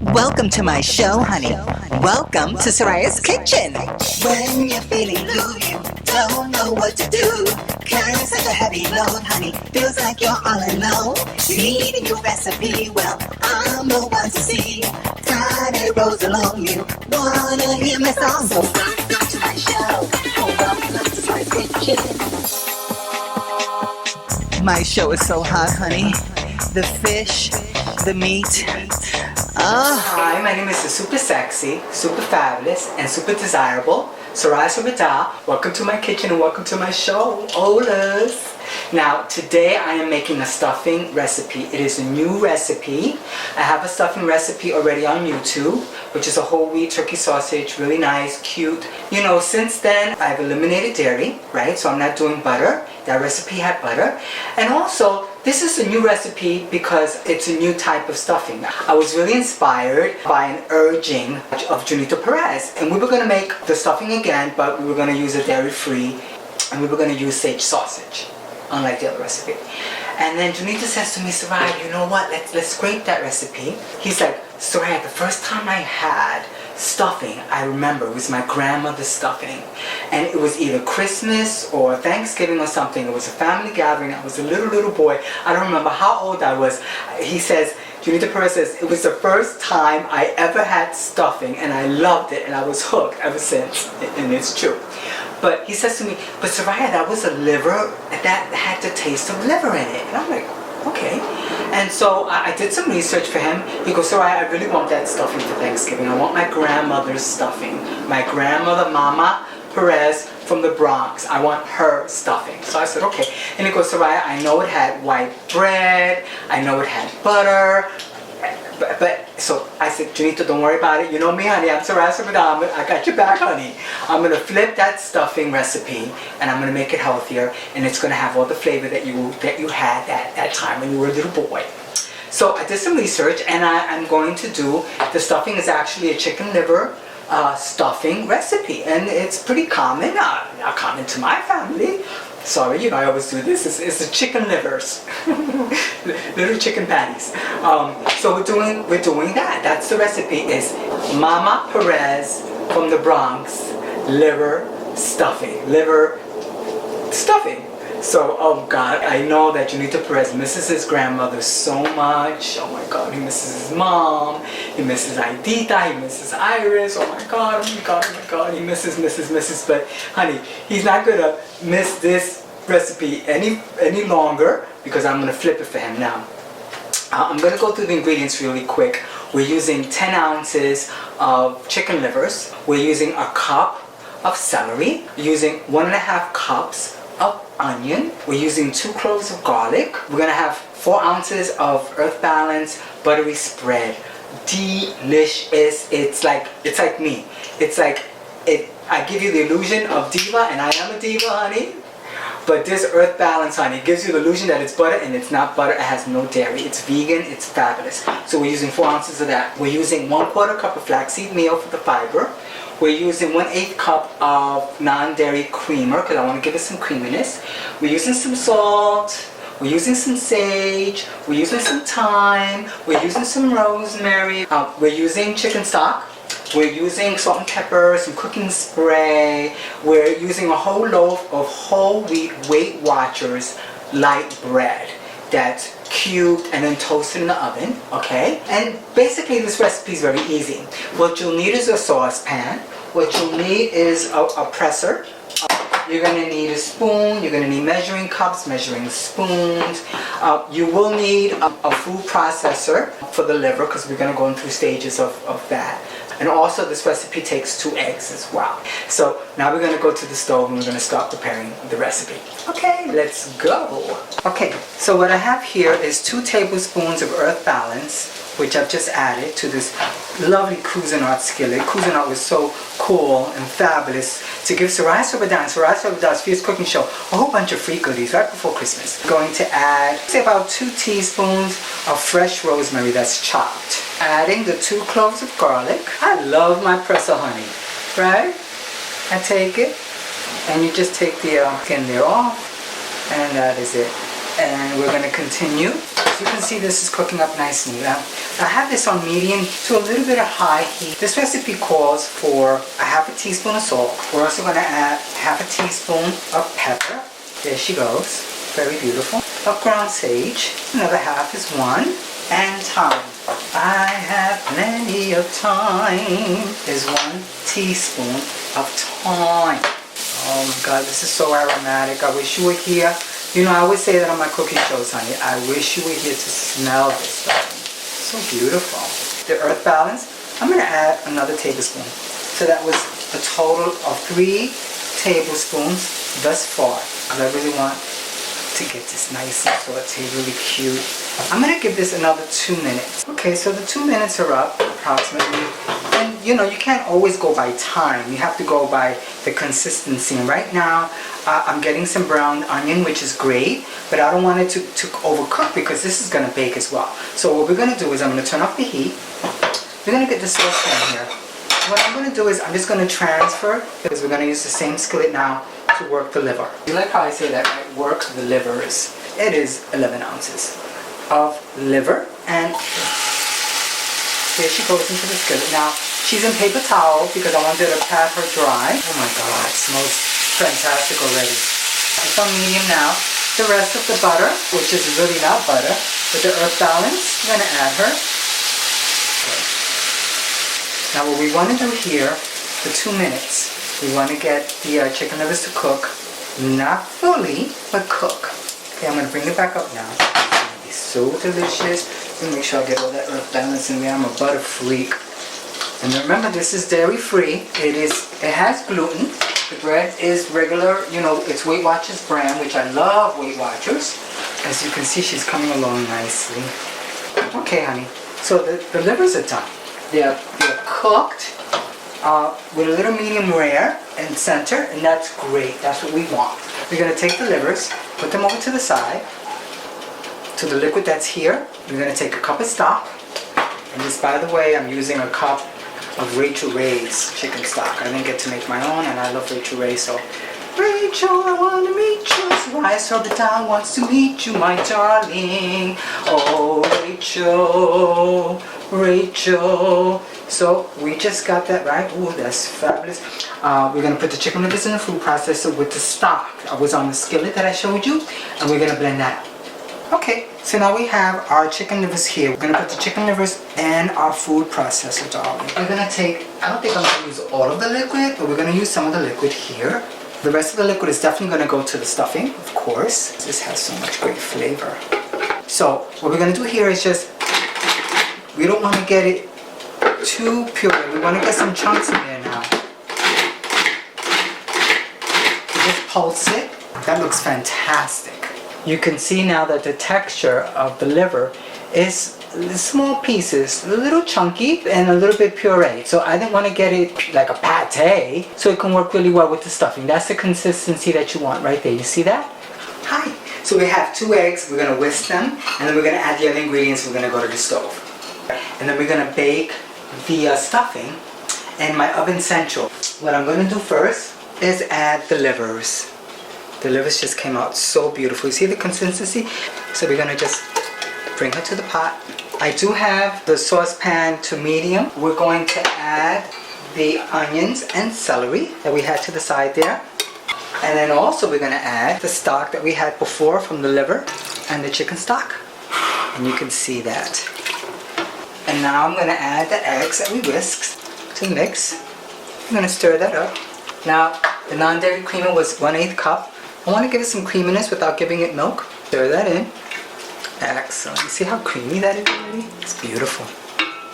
Welcome to my show, honey. Welcome to Soraya's kitchen. When you're feeling blue, you don't know what to do. Carrying such a heavy load, honey, feels like you're all alone. You need a new recipe, well, I'm the one to see. Friday rolls along, you wanna hear my song, so welcome to my show. Oh, welcome to my kitchen. My show is so hot, honey. The fish, the meat. Hi, my name is the super sexy, super fabulous, and super desirable Soraya. Welcome to my kitchen and welcome to my show, Holas. Now, today I am making a stuffing recipe. It is a new recipe. I have a stuffing recipe already on YouTube, which is a whole wheat turkey sausage, really nice, cute. You know, since then I've eliminated dairy, right? So I'm not doing butter. That recipe had butter. And also, this is a new recipe because it's a new type of stuffing. I was really inspired by an urging of Junito Perez. And we were going to make the stuffing again, but we were going to use a dairy-free, and we were going to use sage sausage, unlike the other recipe. And then Junito says to me, Soraya, you know what, let's scrape that recipe. He's like, Soraya, the first time I had stuffing, I remember it was my grandmother's stuffing, and it was either Christmas or Thanksgiving or something. It was a family gathering. I was a little boy. I don't remember how old I was. He says, Junito Perez says, it was the first time I ever had stuffing, and I loved it, and I was hooked ever since, and it's true. But he says to me, but Soraya, that was a liver, that had the taste of liver in it. And I'm like, okay. And so I did some research for him. He goes, Soraya, I really want that stuffing for Thanksgiving. I want my grandmother's stuffing. My grandmother, Mama Perez from the Bronx. I want her stuffing. So I said, okay. And he goes, Soraya, I know it had white bread. I know it had butter. But so I said, Junito, don't worry about it. You know me, honey. I'm Soraya. I got your back, honey. I'm going to flip that stuffing recipe, and I'm going to make it healthier, and it's going to have all the flavor that you had that time when you were a little boy. So I did some research, and I'm going to do, the stuffing is actually a chicken liver stuffing recipe, and it's pretty common, not common to my family. Sorry, you know, I always do this. It's the chicken livers, little chicken patties. So we're doing that. That's the recipe. Is Mama Perez from the Bronx liver stuffing. So, oh God, I know that Junito Perez misses his grandmother so much. Oh my God, he misses his mom. He misses Aidita. He misses Iris. Oh my God, he misses. But honey, he's not gonna miss this recipe any longer because I'm gonna flip it for him now. I'm gonna go through the ingredients really quick. We're using 10 ounces of chicken livers. We're using a cup of celery. We're using 1.5 cups of onion. We're using 2 cloves of garlic. We're gonna have 4 ounces of Earth Balance buttery spread. Delicious. It's like me. I give you the illusion of diva, and I am a diva, honey. But this Earth Balance, honey, it gives you the illusion that it's butter, and it's not butter. It has no dairy. It's vegan. It's fabulous. So we're using 4 ounces of that. We're using 1/4 cup of flaxseed meal for the fiber. We're using 1/8 cup of non-dairy creamer because I want to give it some creaminess. We're using some salt. We're using some sage. We're using some thyme. We're using some rosemary. We're using chicken stock. We're using salt and pepper, some cooking spray. We're using a whole loaf of whole wheat Weight Watchers light bread that's cubed and then toasted in the oven, okay? And basically this recipe is very easy. What you'll need is a saucepan. What you'll need is a presser. You're going to need a spoon. You're going to need measuring cups, measuring spoons. You will need a food processor for the liver because we're going to go through stages of that. And also this recipe takes 2 eggs as well. So now we're going to go to the stove and we're going to start preparing the recipe. Okay, let's go. Okay, so what I have here is 2 tablespoons of Earth Balance, which I've just added to this lovely Cuisinart skillet. Cuisinart was so cool and fabulous to give Soraya's Fierce Cooking Show a whole bunch of free goodies right before Christmas. I'm going to add, say, about 2 teaspoons of fresh rosemary that's chopped. Adding the 2 cloves of garlic. I love my presser, honey, right? I take it, and you just take the skin there off, and that is it. And we're going to continue. As you can see, this is cooking up nicely. I have this on medium to a little bit of high heat. This recipe calls for a half a teaspoon of salt. We're also going to add half a teaspoon of pepper. There she goes. Very beautiful. Of ground sage. Another half is 1. And thyme. I have plenty of time. Is 1 teaspoon of thyme. Oh my God, this is so aromatic. I wish you were here. You know, I always say that on my cooking shows, honey. I wish you were here to smell this stuff. So beautiful. The earth balance, I'm going to add another tablespoon. So that was a total of 3 tablespoons thus far. I really want to get this nice and sauteed, really cute. I'm going to give this another 2 minutes. Okay, so the 2 minutes are up approximately. And you know, you can't always go by time. You have to go by the consistency. And right now, I'm getting some brown onion, which is great, but I don't want it to overcook because this is going to bake as well. So what we're going to do is I'm going to turn off the heat. We're going to get the saucepan here. What I'm going to do is I'm just going to transfer, because we're going to use the same skillet now to work the liver. You like how I say that, right? Work the livers. It is 11 ounces of liver, and here she goes into the skillet. Now, she's in paper towel because I wanted to pat her dry. Oh my God, it smells fantastic already. It's on medium now. The rest of the butter, which is really not butter, but the earth balance, I'm going to add her. Okay. Now what we want to do here, for 2 minutes, we want to get the chicken livers to cook. Not fully, but cook. Okay, I'm going to bring it back up now. It's going to be so delicious. Let me make sure I get all that earth balance in there. I'm a butter freak. And remember, this is dairy-free. It has gluten. The bread is regular, you know, it's Weight Watchers brand, which I love Weight Watchers. As you can see, she's coming along nicely. Okay, honey. So the livers are done. They're cooked with a little medium rare in center, and that's great. That's what we want. We're going to take the livers, put them over to the side, to the liquid that's here. We're going to take a cup of stock. And this, by the way, I'm using a cup of Rachel Ray's chicken stock. I didn't get to make my own, and I love Rachel Ray, so Rachel, I want to meet you. Soraya Soraya wants to meet you, my darling. Oh, Rachel, Rachel. So we just got that right. Ooh, that's fabulous. We're going to put the chicken livers in the food processor with the stock. I was on the skillet that I showed you, and we're going to blend that out. Okay, so now we have our chicken livers here. We're going to put the chicken livers in our food processor, darling. We're going to take, I don't think I'm going to use all of the liquid, but we're going to use some of the liquid here. The rest of the liquid is definitely going to go to the stuffing, of course. This has so much great flavor. So what we're going to do here is just, we don't want to get it too pure. We want to get some chunks in there now. Just pulse it. That looks fantastic. You can see now that the texture of the liver is small pieces, a little chunky and a little bit puree. So I didn't want to get it like a pate, so it can work really well with the stuffing. That's the consistency that you want right there. You see that? Hi. So we have 2 eggs. We're going to whisk them, and then we're going to add the other ingredients. We're going to go to the stove. And then we're going to bake the stuffing in my oven central. What I'm going to do first is add the livers. The livers just came out so beautiful. You see the consistency? So we're going to just bring her to the pot. I do have the saucepan to medium. We're going to add the onions and celery that we had to the side there. And then also we're going to add the stock that we had before from the liver and the chicken stock. And you can see that. And now I'm going to add the eggs that we whisked to the mix. I'm going to stir that up. Now, the non-dairy creamer was 1/8 cup. I want to give it some creaminess without giving it milk. Stir that in. Excellent. You see how creamy that is already? It's beautiful.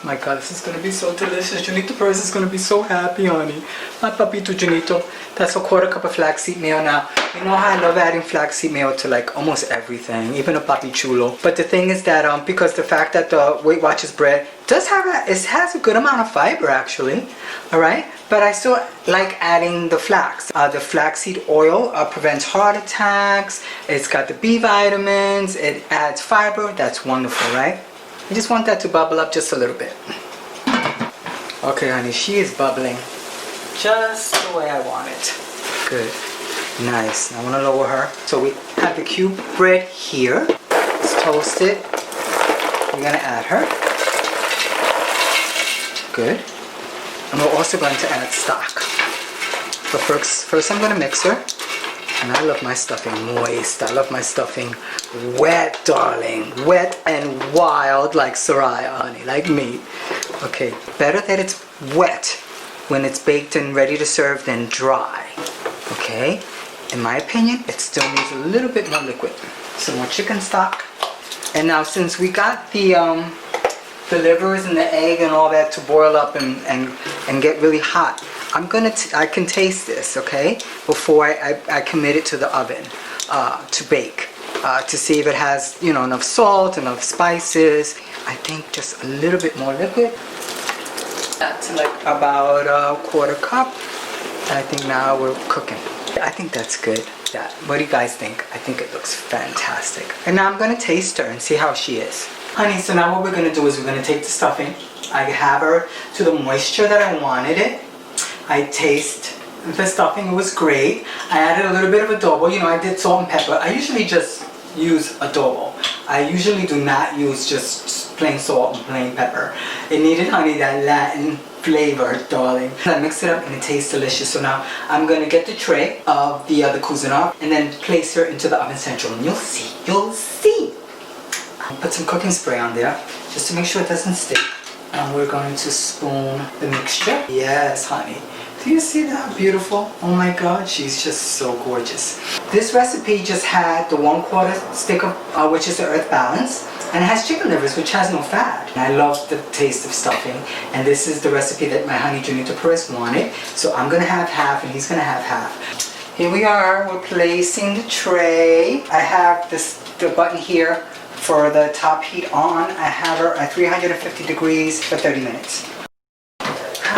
My God, this is going to be so delicious. Junito Perez is going to be so happy, honey. My papito Junito. That's a 1/4 cup of flaxseed meal now. You know how I love adding flaxseed meal to like almost everything, even a papi chulo. But the thing is that because the fact that the Weight Watchers bread does have it has a good amount of fiber actually, all right? But I still like adding the flax. The flaxseed oil prevents heart attacks. It's got the B vitamins. It adds fiber. That's wonderful, right? I just want that to bubble up just a little bit. Okay, honey, she is bubbling just the way I want it. Good. Nice. I want to lower her. So we have the cube bread here. Let's toast it. We're going to add her. good. And we're also going to add stock. But first I'm going to mix her. And I love my stuffing moist. I love my stuffing wet, darling. Wet and wild like Soraya, honey, like me. Okay, better that it's wet when it's baked and ready to serve than dry. Okay, in my opinion, it still needs a little bit more liquid. Some more chicken stock. And now since we got the livers and the egg and all that to boil up and get really hot, I can taste this, okay, before I commit it to the oven to bake, to see if it has, you know, enough salt, enough spices. I think just a little bit more liquid. That's like about a quarter cup. And I think now we're cooking. I think that's good. Yeah. What do you guys think? I think it looks fantastic. And now I'm going to taste her and see how she is. Honey, so now what we're going to do is we're going to take the stuffing. I have her to the moisture that I wanted it. I taste the stuffing, it was great. I added a little bit of adobo. You know, I did salt and pepper. I usually just use adobo. I usually do not use just plain salt and plain pepper. It needed, honey, that Latin flavor, darling. I mixed it up and it tastes delicious. So now I'm going to get the tray of the Cuisinart and then place her into the oven central. And you'll see, you'll see. I'll put some cooking spray on there just to make sure it doesn't stick. And we're going to spoon the mixture. Yes, honey. Do you see that? Beautiful. Oh my God, she's just so gorgeous. This recipe just had the 1/4 stick of, which is the Earth Balance, and it has chicken livers, which has no fat. And I love the taste of stuffing, and this is the recipe that my honey Junito Perez wanted. So I'm gonna have half, and he's gonna have half. Here we are. We're placing the tray. I have the button here for the top heat on. I have her at 350 degrees for 30 minutes.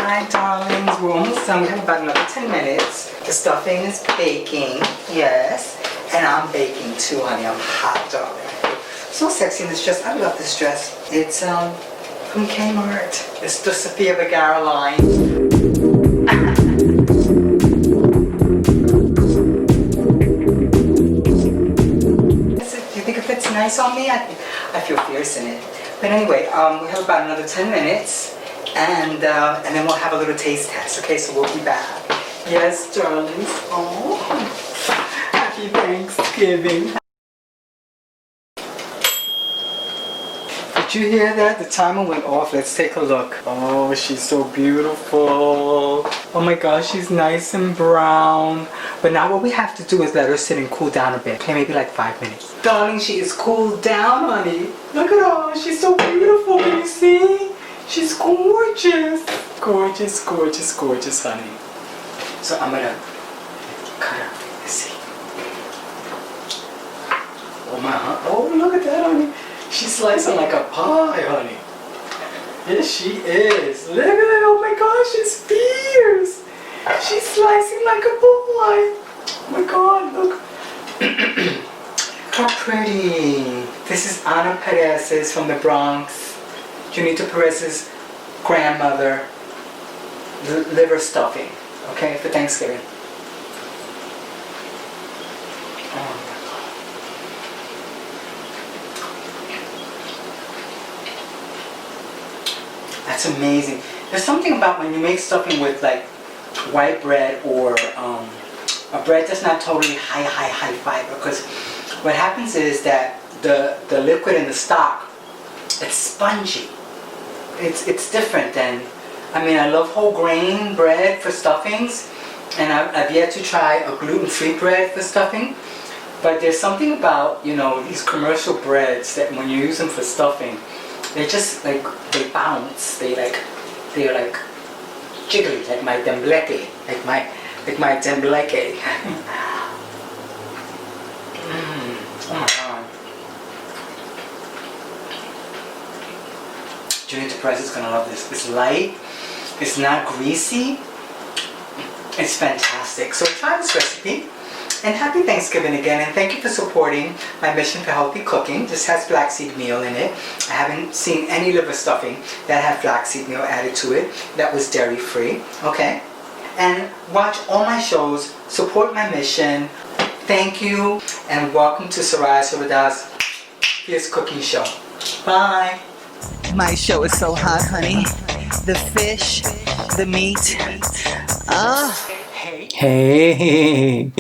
Hi darlings, we're almost done. We have about another 10 minutes. The stuffing is baking, yes. And I'm baking too, honey. I'm hot, darling. So sexy in this dress. I love this dress. It's from Kmart. It's the Sofia Vergara line. Do you think it fits nice on me? I feel fierce in it. But anyway, we have about another 10 minutes. And then we'll have a little taste test, okay? So we'll be back. Yes, darlings. Oh, happy Thanksgiving. Did you hear that? The timer went off. Let's take a look. Oh, she's so beautiful. Oh my gosh, she's nice and brown. But now what we have to do is let her sit and cool down a bit. Okay, maybe like 5 minutes. Darling, she is cooled down, honey. Look at her. She's so beautiful. Can you see? She's gorgeous. Gorgeous, gorgeous, gorgeous, honey. So I'm gonna cut her. Let's see. Oh my, oh look at that, honey. She's slicing like a pie, honey. Yes, she is. Look at that. Oh my gosh, she's fierce. She's slicing like a boy. Oh my God, look. How pretty. This is Ana Perez's from the Bronx. Junito Perez's grandmother liver stuffing, okay, for Thanksgiving. Oh my God. That's amazing. There's something about when you make stuffing with like white bread or a bread that's not totally high fiber, because what happens is that the liquid in the stock, it's spongy. It's different than, I mean, I love whole grain bread for stuffings, and I've yet to try a gluten-free bread for stuffing, but there's something about, you know, these commercial breads that when you use them for stuffing, they just like, they bounce, they're like jiggly, like my tembleque, like my tembleque. Oh my God. Junito Perez is gonna love this. It's light, it's not greasy, it's fantastic. So try this recipe, and happy Thanksgiving again, and thank you for supporting my mission for healthy cooking. This has flaxseed meal in it. I haven't seen any liver stuffing that had flaxseed meal added to it that was dairy free, okay? And watch all my shows, support my mission. Thank you, and welcome to Soraya Soledad's Fierce Cooking Show. Bye. My show is so hot, honey. the fish, the meat. Ah. Hey.